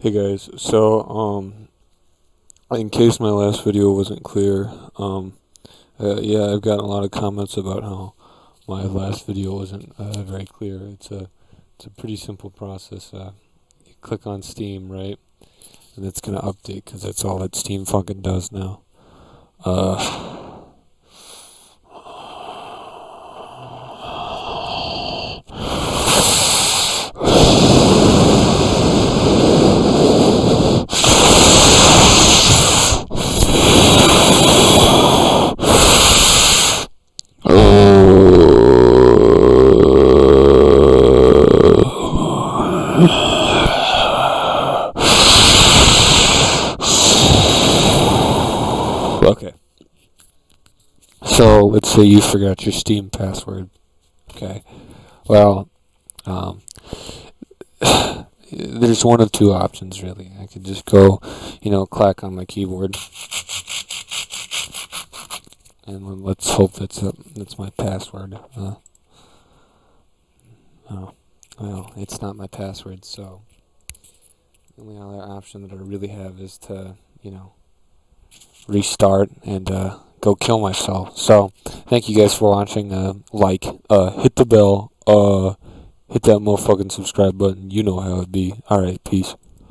Hey guys, so in case my last video wasn't clear, yeah, I've gotten a lot of comments about how my last video wasn't very clear. It's a pretty simple process. You click on Steam, right, and it's gonna update because that's all that Steam fucking does now. Uh, okay, so let's say you forgot your Steam password. Okay, well, um, there's one of two options really. I could just go, clack on my keyboard, and let's hope that's my password. Oh, well, it's not my password, so the only other option that I really have is to, restart and go kill myself. So, thank you guys for watching. Hit the bell, hit that motherfucking subscribe button. You know how it be. Alright, peace.